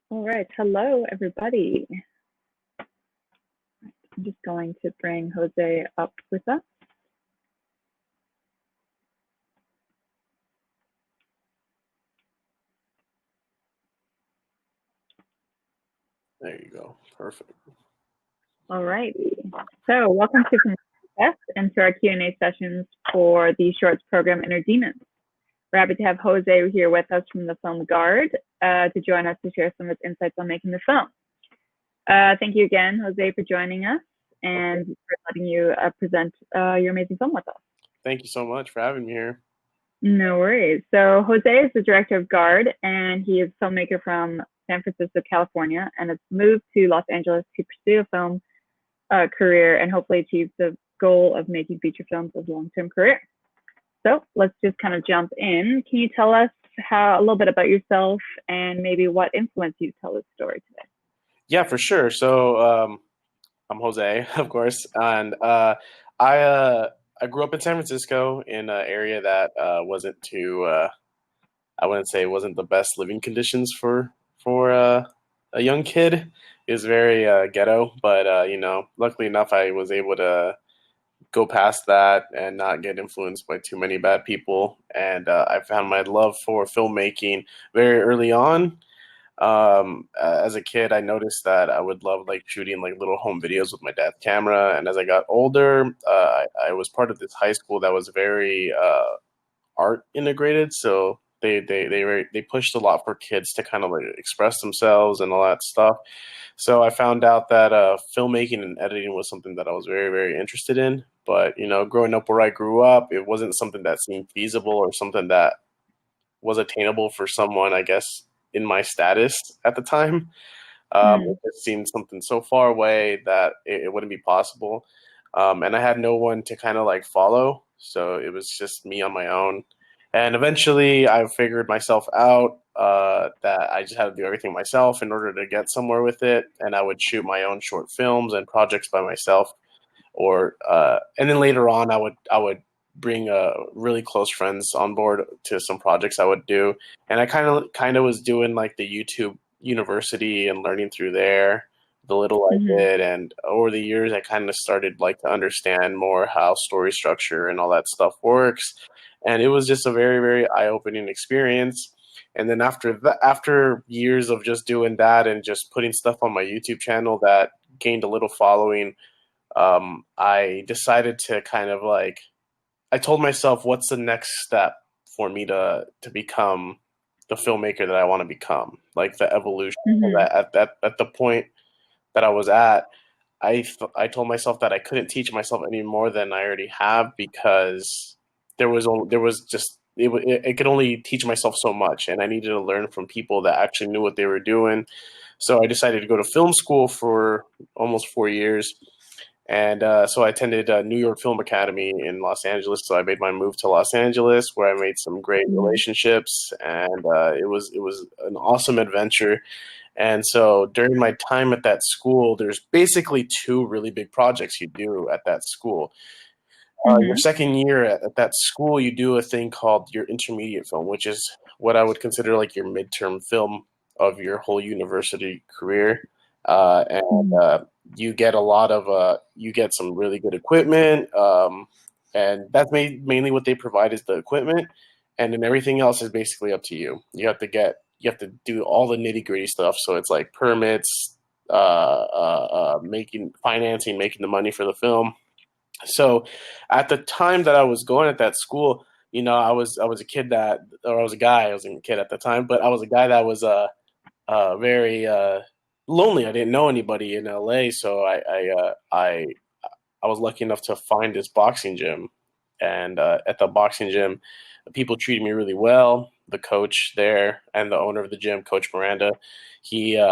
All right. Hello, everybody. I'm just going to bring Jose up with us. There you go. Perfect. All righty. So welcome to Filmocracy and to our Q&A sessions for the Shorts program Inner Demons. We're happy to have Jose here with us from the film Guard to join us to share some of his insights on making the film. Thank you again, Jose, for joining us and for letting you present your amazing film with us. Thank you so much for having me here. No worries. So Jose is the director of Guard, and he is a filmmaker from San Francisco, California, and has moved to Los Angeles to pursue a film career and hopefully achieve the goal of making feature films as a long-term career. So let's just kind of jump in. Can you tell us a little bit about yourself and maybe what influenced you to tell this story today? Yeah, for sure. So I'm Jose, of course, and I grew up in San Francisco in an area that wasn't too I wouldn't say it wasn't the best living conditions for a young kid. It was very ghetto, but luckily enough, I was able to go past that and not get influenced by too many bad people. And I found my love for filmmaking very early on. As a kid, I noticed that I would love like shooting like little home videos with my dad's camera. And as I got older, I was part of this high school that was very art integrated. So they pushed a lot for kids to kind of like express themselves and all that stuff. So I found out that filmmaking and editing was something that I was very, very interested in. But growing up where I grew up, it wasn't something that seemed feasible or something that was attainable for someone, I guess, in my status at the time. It just seemed something so far away that it wouldn't be possible. And I had no one to kind of like follow. So it was just me on my own. And eventually I figured myself out that I just had to do everything myself in order to get somewhere with it. And I would shoot my own short films and projects by myself. And then later on, I would bring really close friends on board to some projects I would do. And I kind of was doing like the YouTube University and learning through there the little I did. And over the years, I kind of started like to understand more how story structure and all that stuff works. And it was just a very, very eye-opening experience. And then after years of just doing that and just putting stuff on my YouTube channel that gained a little following, I decided to kind of like, I told myself, what's the next step for me to become the filmmaker that I want to become? Like the evolution at the point that I was at, I told myself that I couldn't teach myself any more than I already have because there was just it could only teach myself so much, and I needed to learn from people that actually knew what they were doing. So I decided to go to film school for almost 4 years. And so I attended New York Film Academy in Los Angeles. So I made my move to Los Angeles, where I made some great relationships, and it was an awesome adventure. And so during my time at that school, there's basically two really big projects you do at that school. Your second year at that school, you do a thing called your intermediate film, which is what I would consider like your midterm film of your whole university career. And you get you get some really good equipment, and that's mainly what they provide is the equipment, and then everything else is basically up to you. You have to do all the nitty gritty stuff. So it's like permits, making financing, making the money for the film. So at the time that I was going at that school, I was a kid or I was a guy. I wasn't a kid at the time, but I was a guy that was very lonely. I didn't know anybody in LA, so I was lucky enough to find this boxing gym, and at the boxing gym, people treated me really well. The coach there and the owner of the gym, Coach Miranda, he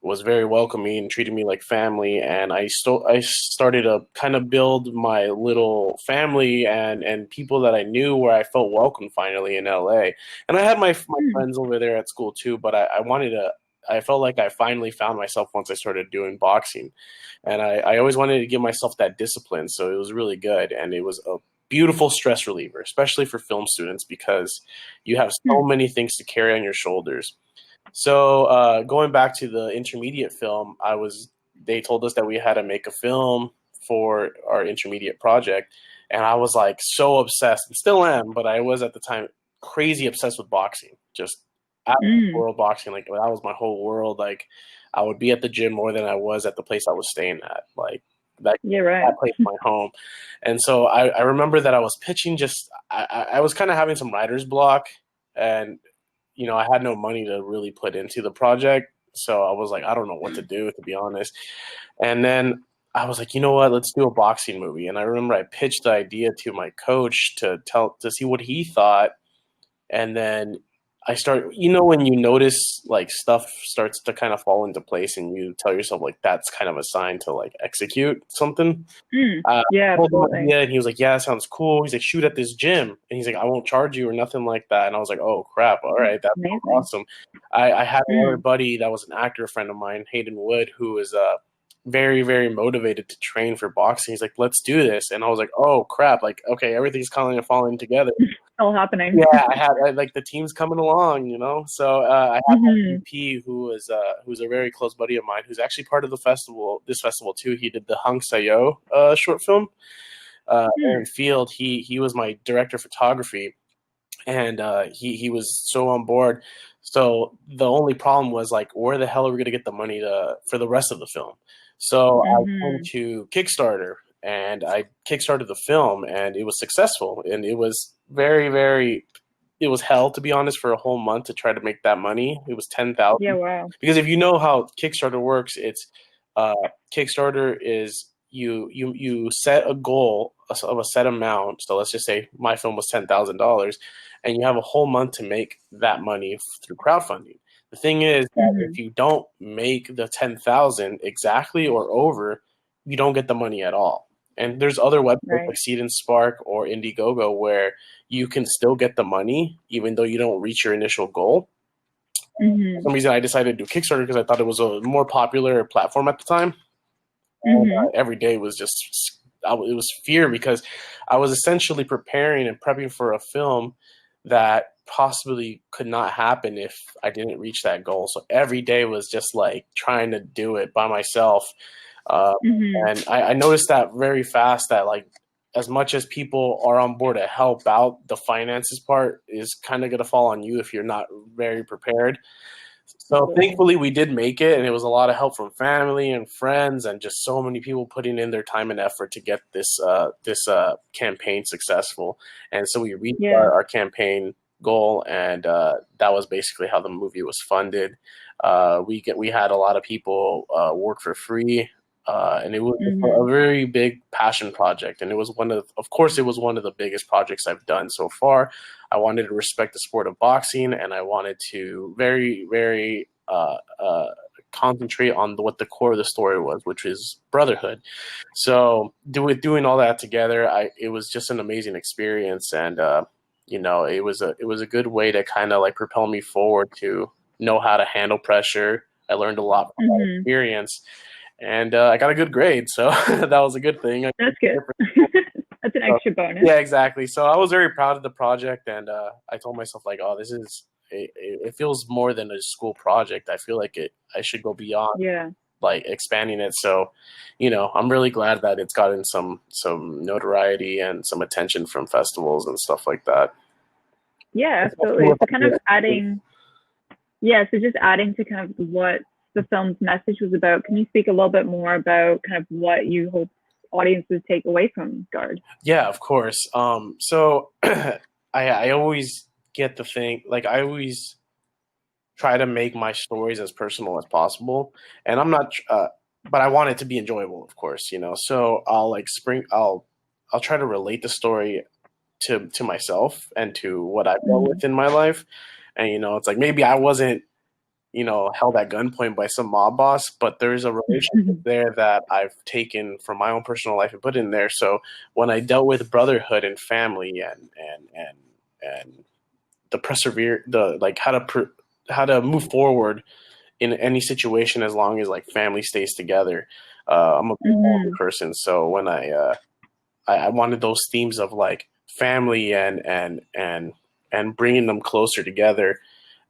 was very welcoming and treated me like family. And I started to kind of build my little family and people that I knew where I felt welcome finally in LA. And I had my friends over there at school too, but I felt like I finally found myself once I started doing boxing. And I always wanted to give myself that discipline. So it was really good. And it was a beautiful stress reliever, especially for film students, because you have so many things to carry on your shoulders. So going back to the intermediate film, they told us that we had to make a film for our intermediate project, and I was like so obsessed, and still am, but I was at the time crazy obsessed with boxing, just out of the Mm, world boxing. Like that was my whole world. Like I would be at the gym more than I was at the place I was staying at. Like that yeah, right. that place my home, and so I remember that I was pitching. I was kind of having some writer's block, and I had no money to really put into the project. So I was like, I don't know what to do, to be honest. And then I was like, you know what? Let's do a boxing movie. And I remember I pitched the idea to my coach to see what he thought. And then when you notice like stuff starts to kind of fall into place and you tell yourself like that's kind of a sign to like execute something. Mm, I yeah, told him my absolutely. idea, and he was like, "Yeah, that sounds cool." He's like, "Shoot at this gym," and he's like, "I won't charge you or nothing like that." And I was like, "Oh crap! All right, that's Amazing. awesome." I had another Mm, buddy that was an actor friend of mine, Hayden Wood, who was very very motivated to train for boxing. He's like, "Let's do this," and I was like, "Oh crap! Like, okay, everything's kind of falling together." all happening. Yeah, like the team's coming along. So I had my Hmm. VP who's a very close buddy of mine, who's actually part of this festival too. He did the Hung Sayo short film. Aaron Mm, Field, he was my director of photography, and he was so on board. So the only problem was like, where the hell are we going to get the money for the rest of the film? So I turned hmm. to Kickstarter, and I kickstarted the film, and it was successful, and it was very very. It was hell, to be honest, for a whole month to try to make that money. It was Yeah, 10,000 wow. because if you know how Kickstarter works, it's uh, Kickstarter is you set a goal of a set amount. So let's just say my film was $10,000, and you have a whole month to make that money through crowdfunding. The thing is that if Hmm. you don't make the 10,000 exactly or over, you don't get the money at all. And there's other websites Right. like Seed and Spark or Indiegogo where you can still get the money even though you don't reach your initial goal. For Hmm. some reason, I decided to do Kickstarter because I thought it was a more popular platform at the time. Hmm. Every day was it was fear because I was essentially preparing and prepping for a film that possibly could not happen if I didn't reach that goal. So every day was just like trying to do it by myself. Uh, Hmm. and I noticed that very fast that like as much as people are on board to help out, the finances part is kind of going to fall on you if you're not very prepared. So Absolutely. thankfully we did make it, and it was a lot of help from family and friends, and just so many people putting in their time and effort to get this campaign successful. And so we reached Yeah. our campaign goal, and that was basically how the movie was funded. We had a lot of people work for free. And it was a Hmm. very big passion project, and it was of course, it was one of the biggest projects I've done so far. I wanted to respect the sport of boxing, and I wanted to very, very concentrate on what the core of the story was, which is brotherhood. So, doing all that together, it was just an amazing experience, and it was a good way to kind of like propel me forward to know how to handle pressure. I learned a lot from that Hmm. experience, and I got a good grade, so that was a good thing. That's good. That's an So, extra bonus. yeah, exactly. So I was very proud of the project, and I told myself like, "Oh, it feels more than a school project. I feel like I should go beyond Yeah. like expanding it." So, I'm really glad that it's gotten some notoriety and some attention from festivals and stuff like that. Yeah, Especially absolutely. with So like kind of adding, yeah, so just adding to kind of what the film's message was about, can you speak a little bit more about kind of what you hope audiences take away from Guard? yeah, of course. So I always get the thing like I always try to make my stories as personal as possible. And I'm not, but I want it to be enjoyable, of course, So I'll try to relate the story to myself and to what I've dealt Mm-hmm. with in my life. And it's like maybe I wasn't, held at gunpoint by some mob boss, but there's a relationship there that I've taken from my own personal life and put in there. So when I dealt with brotherhood and family and the persevere the like how to move forward in any situation as long as like family stays together. I'm a family Mm-hmm. person, so when I wanted those themes of like family and bringing them closer together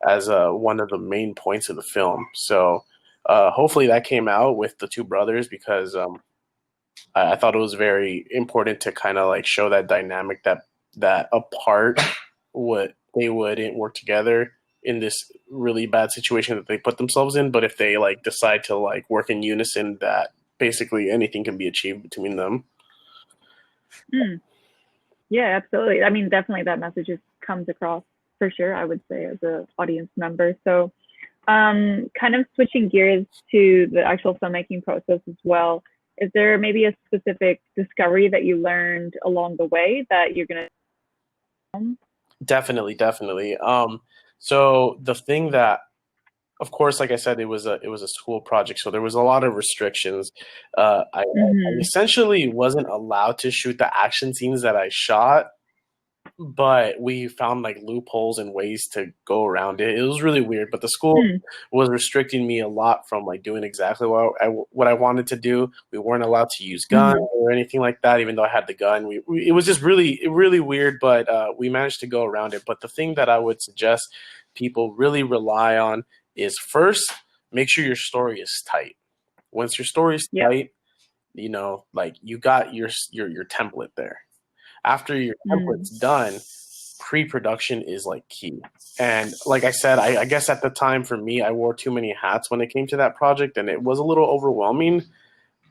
as one of the main points of the film. So hopefully that came out with the two brothers, because I thought it was very important to kind of like show that dynamic, that apart what they wouldn't work together in this really bad situation that they put themselves in, but if they like decide to like work in unison, that basically anything can be achieved between them. Mm. Yeah, absolutely. I mean, definitely that message comes across for sure, I would say, as a audience member. So, kind of switching gears to the actual filmmaking process as well. Is there maybe a specific discovery that you learned along the way that you're gonna film? Definitely, definitely. So the thing that, of course, like I said, it was a school project, so there was a lot of restrictions. I Mm-hmm. essentially wasn't allowed to shoot the action scenes that I shot, but we found like loopholes and ways to go around it. It was really weird, but the school Hmm. was restricting me a lot from like doing exactly what I wanted to do. We weren't allowed to use guns Mm-hmm. or anything like that, even though I had the gun. It was just really weird, but we managed to go around it. But the thing that I would suggest people really rely on is, first, make sure your story is tight. Once your story is Yeah. tight, like you got your template there. After your Mm. template's done, pre-production is like key. And like I said, I guess at the time for me, I wore too many hats when it came to that project, and it was a little overwhelming.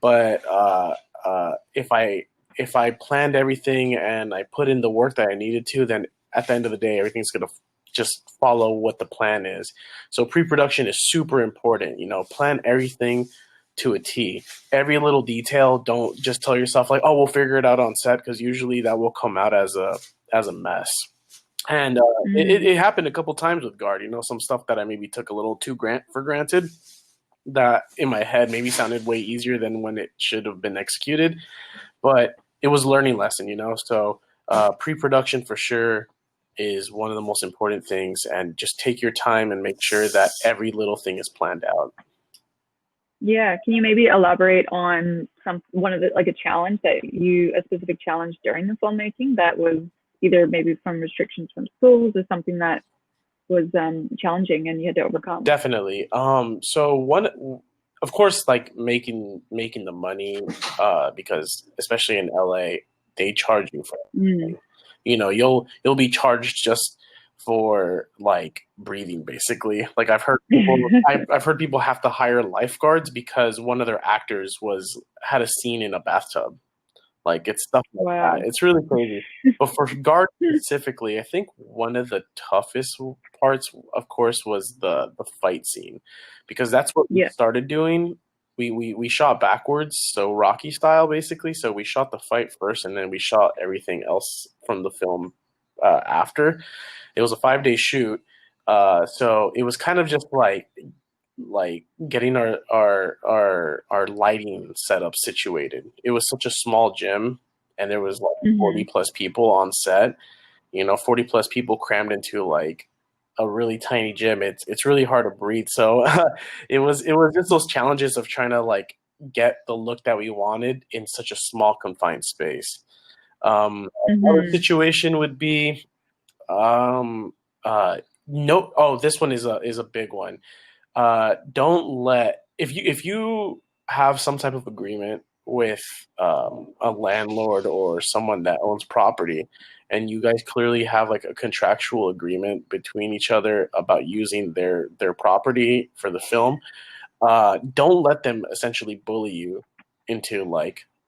But if I planned everything and I put in the work that I needed to, then at the end of the day, everything's gonna just follow what the plan is. So pre-production is super important. Plan everything to a T. Every little detail. Don't just tell yourself like, "Oh, we'll figure it out on set," because usually that will come out as a mess. And Mm. it happened a couple times with Guard. Some stuff that I maybe took a little too for granted, that in my head maybe sounded way easier than when it should have been executed. But it was a learning lesson. So pre-production for sure is one of the most important things, and just take your time and make sure that every little thing is planned out. Yeah. Can you maybe elaborate on one of the like a specific challenge during the filmmaking that was either maybe from restrictions from schools or something that was challenging and you had to overcome? Definitely. So one, of course, like making the money, because especially in LA, they charge you for Mm. everything. You'll be charged just for like breathing, basically. Like I've heard people have to hire lifeguards because one of their actors had a scene in a bathtub. Like, it's stuff like that. Wow. It's really crazy. But for guard specifically, I think one of the toughest parts, of course, was the fight scene, because that's what we Yeah. started doing. We shot backwards, so Rocky style, basically. So we shot the fight first, and then we shot everything else from the film after. It was a 5-day shoot, so it was kind of just like getting our lighting setup situated. It was such a small gym, and there was like 40 Hmm. plus people on set. 40 plus people crammed into like a really tiny gym. It's really hard to breathe. So it was just those challenges of trying to like get the look that we wanted in such a small confined space. Another Hmm. situation would be um no oh, this one is a big one. Don't let if you have some type of agreement with a landlord or someone that owns property, and you guys clearly have like a contractual agreement between each other about using their property for the film. Don't let them essentially bully you into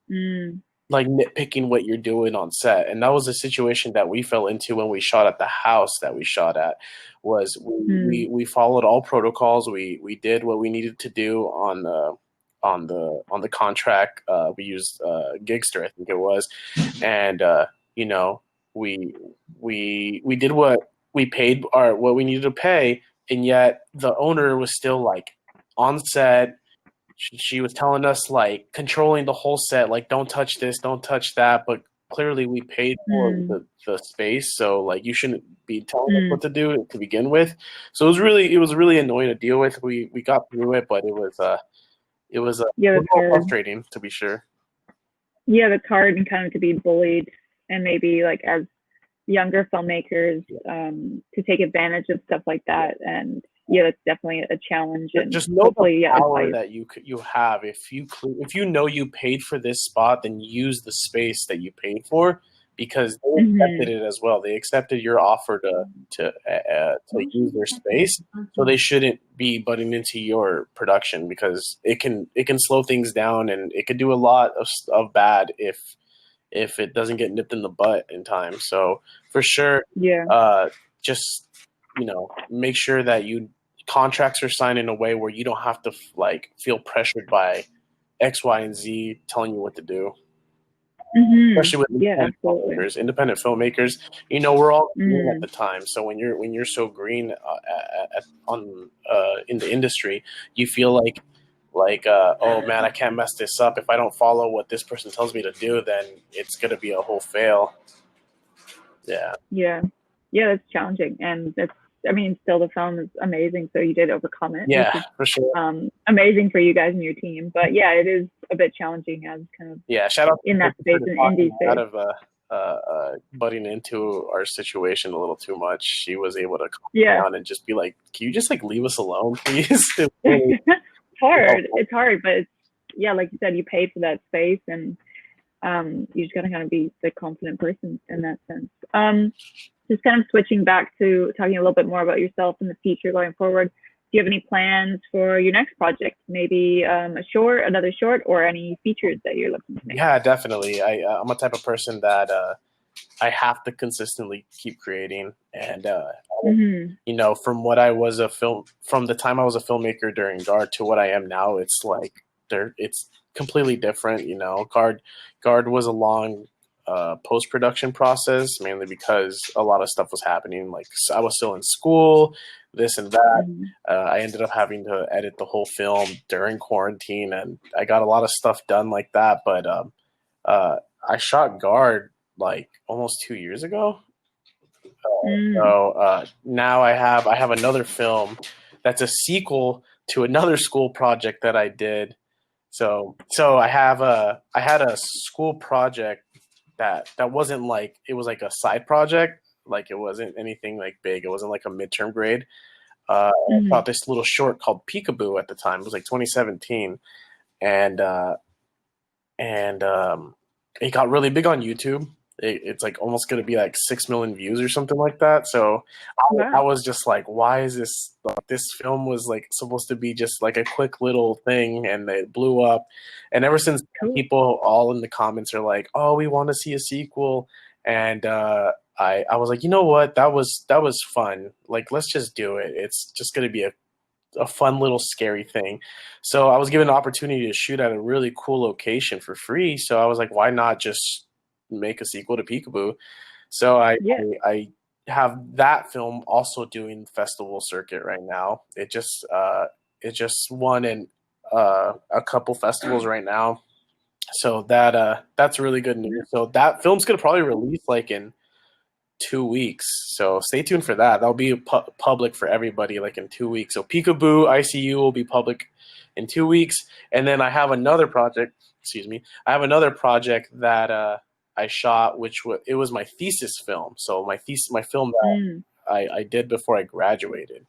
Mm. like nitpicking what you're doing on set. And that was a situation that we fell into when we shot at the house that we shot at. Was Mm. we followed all protocols. We did what we needed to do on the contract. We used Gigster, I think it was. And you know we we did what we needed to pay, and yet the owner was still like on set. She was telling us like controlling the whole set, like don't touch this, don't touch that, but clearly we paid for Mm. the space, so like you shouldn't be telling us Mm. what to do to begin with. So it was really annoying to deal with. We got through it, but it Yeah, was that's a little hard. frustrating, to be sure. Yeah, that's hard and kind of to be bullied and maybe like as younger filmmakers to take advantage of stuff like that. And yeah, that's definitely a challenge. And Just know the hopefully, yeah, power advice. that you have. If you know you paid for this spot, then use the space that you paid for, because they accepted Mm-hmm. it as well. They accepted your offer to use their space, so they shouldn't be butting into your production, because it can slow things down, and it could do a lot of bad if it doesn't get nipped in the butt in time. So for sure, Yeah. uh, just make sure that you contracts are signed in a way where you don't have to like feel pressured by X, Y, and Z telling you what to do. Mm-hmm. Especially with Yeah, independent absolutely. filmmakers. Independent filmmakers, we're all green at Mm. the time. So when you're so green on in the industry, you feel like oh man, I can't mess this up. If I don't follow what this person tells me to do, then it's gonna be a whole fail. Yeah. Yeah. Yeah, that's challenging. And that's, I mean, still the film is amazing. So you did overcome it, which Yeah, is for sure. amazing for you guys and your team. But yeah, it is a bit challenging as kind of Yeah, shout out in to that for space, in indie talking out space. of butting into our situation a little too much. She was able to calm Yeah. down and just be like, "Can you just like leave us alone, please?" It was really It's hard. helpful. It's hard, but it's, yeah, like you said, you pay for that space, and you just gotta kind of be the confident person in that sense. Just kind of switching back to talking a little bit more about yourself in the future going forward. Do you have any plans for your next project? Maybe a short, another short, or any features that you're looking to make? Yeah, definitely. I'm a type of person that I have to consistently keep creating, and Mm-hmm. from what I was from the time I was a filmmaker during Guard to what I am now, it's like it's completely different. Guard was a long post production process, mainly because a lot of stuff was happening. Like I was still in school, this and that. Mm-hmm. I ended up having to edit the whole film during quarantine, and I got a lot of stuff done like that. But uh, I shot Guard like almost 2 years ago. Mm. So now I have another film that's a sequel to another school project that I did. So I had a school project that wasn't like, it was like a side project, like it wasn't anything like big. It wasn't like a midterm grade. I Mm-hmm. shot this little short called Peekaboo at the time. It was like 2017, and it got really big on YouTube. It's like almost going to be like 6 million views or something like that. So I Wow. was just like, why is this film was like supposed to be just like a quick little thing, and it blew up. And ever since, Cool. people all in the comments are like, oh, we want to see a sequel. And I was like, you know what, that was fun. Like, let's just do it. It's just going to be a fun little scary thing. So I was given an opportunity to shoot at a really cool location for free. So I was like, why not just make a sequel to Peekaboo? So Yeah. I have that film also doing the festival circuit right now. It just won in a couple festivals right now. So that's really good news. So that film's gonna probably release like in 2 weeks. So stay tuned for that. That'll be public for everybody like in 2 weeks. So Peekaboo ICU will be public in 2 weeks. And then I have another project, excuse me. I have another project that I shot, which it was my thesis film. So my film that Mm. I did before I graduated.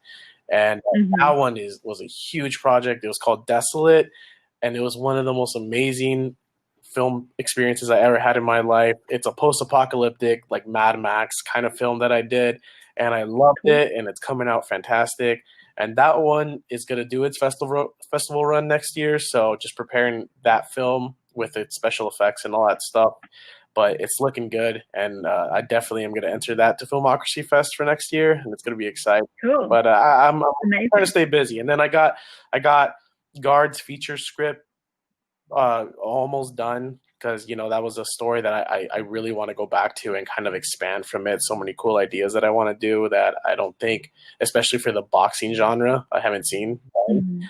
And Mm-hmm. that one was a huge project. It was called Desolate, and it was one of the most amazing film experiences I ever had in my life. It's a post-apocalyptic, like Mad Max kind of film that I did, and I loved Cool. it, and it's coming out fantastic. And that one is going to do its festival run next year, so just preparing that film with its special effects and all that stuff. But it's looking good, and I definitely am going to enter that to Filmocracy Fest for next year, and it's going to be exciting. Cool. But I'm trying to Amazing. stay busy, and then I got Guard's feature script almost done, because that was a story that I really want to go back to and kind of expand from it. So many cool ideas that I want to do that I don't think, especially for the boxing genre, I haven't seen. Mm-hmm.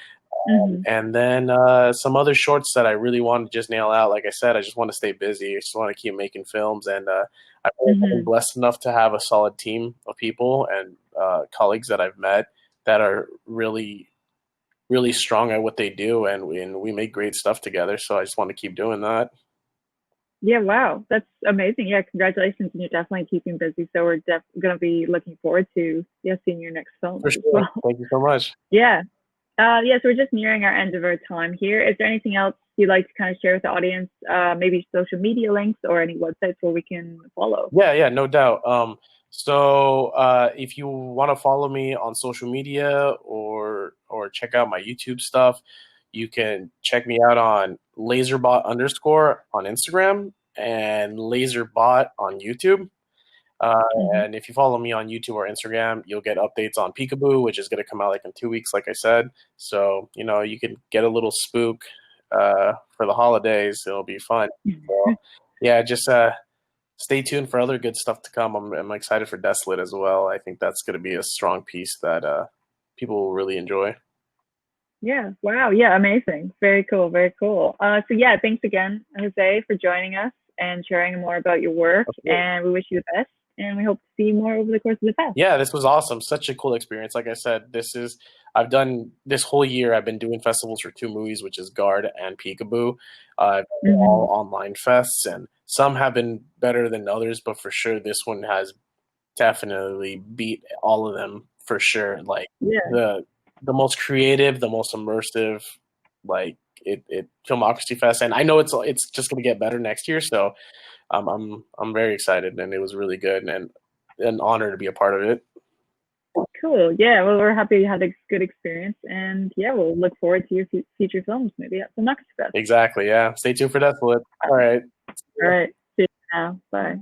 Mm-hmm. And then some other shorts that I really want to just nail out. Like I said, I just want to stay busy. I just want to keep making films, and I've been Mm-hmm. blessed enough to have a solid team of people and colleagues that I've met that are really really strong at what they do, and we make great stuff together. So I just want to keep doing that. Yeah, wow, that's amazing. Yeah, congratulations, and you're definitely keeping busy. So we're going to be looking forward to seeing your next For films as sure. well. Thank you so much. Yeah. Yes, we're just nearing our end of our time here. Is there anything else you'd like to kind of share with the audience? Maybe social media links or any websites where we can follow? Yeah, no doubt. If you want to follow me on social media or check out my YouTube stuff, you can check me out on laserbot underscore on Instagram and laserbot on YouTube. Uh, Mm-hmm. and if you follow me on YouTube or Instagram, you'll get updates on Peekaboo, which is going to come out like in 2 weeks, like I said. So, you can get a little spook for the holidays. It'll be fun. So, yeah, just stay tuned for other good stuff to come. I'm excited for Desolate as well. I think that's going to be a strong piece that people will really enjoy. Yeah. Wow. Yeah. Amazing. Very cool. Very cool. So yeah, thanks again, Jose, for joining us and sharing more about your work. And we wish you the best. And we hope to see you more over the course of the fest. Yeah, this was awesome. Such a cool experience. Like I said, I've done this whole year. I've been doing festivals for two movies, which is Guard and Peekaboo. Mm-hmm. All online fests, and some have been better than others, but for sure, this one has definitely beat all of them for sure. Like Yeah. the most creative, the most immersive, like it Filmocracy Fest, and I know it's just going to get better next year. So I'm very excited, and it was really good and an honor to be a part of it. Cool. Yeah. Well, we're happy you had a good experience. And yeah, we'll look forward to your future films, maybe at the next fest. Exactly. Yeah. Stay tuned for Deathwood. All right. All right. See you now. Bye.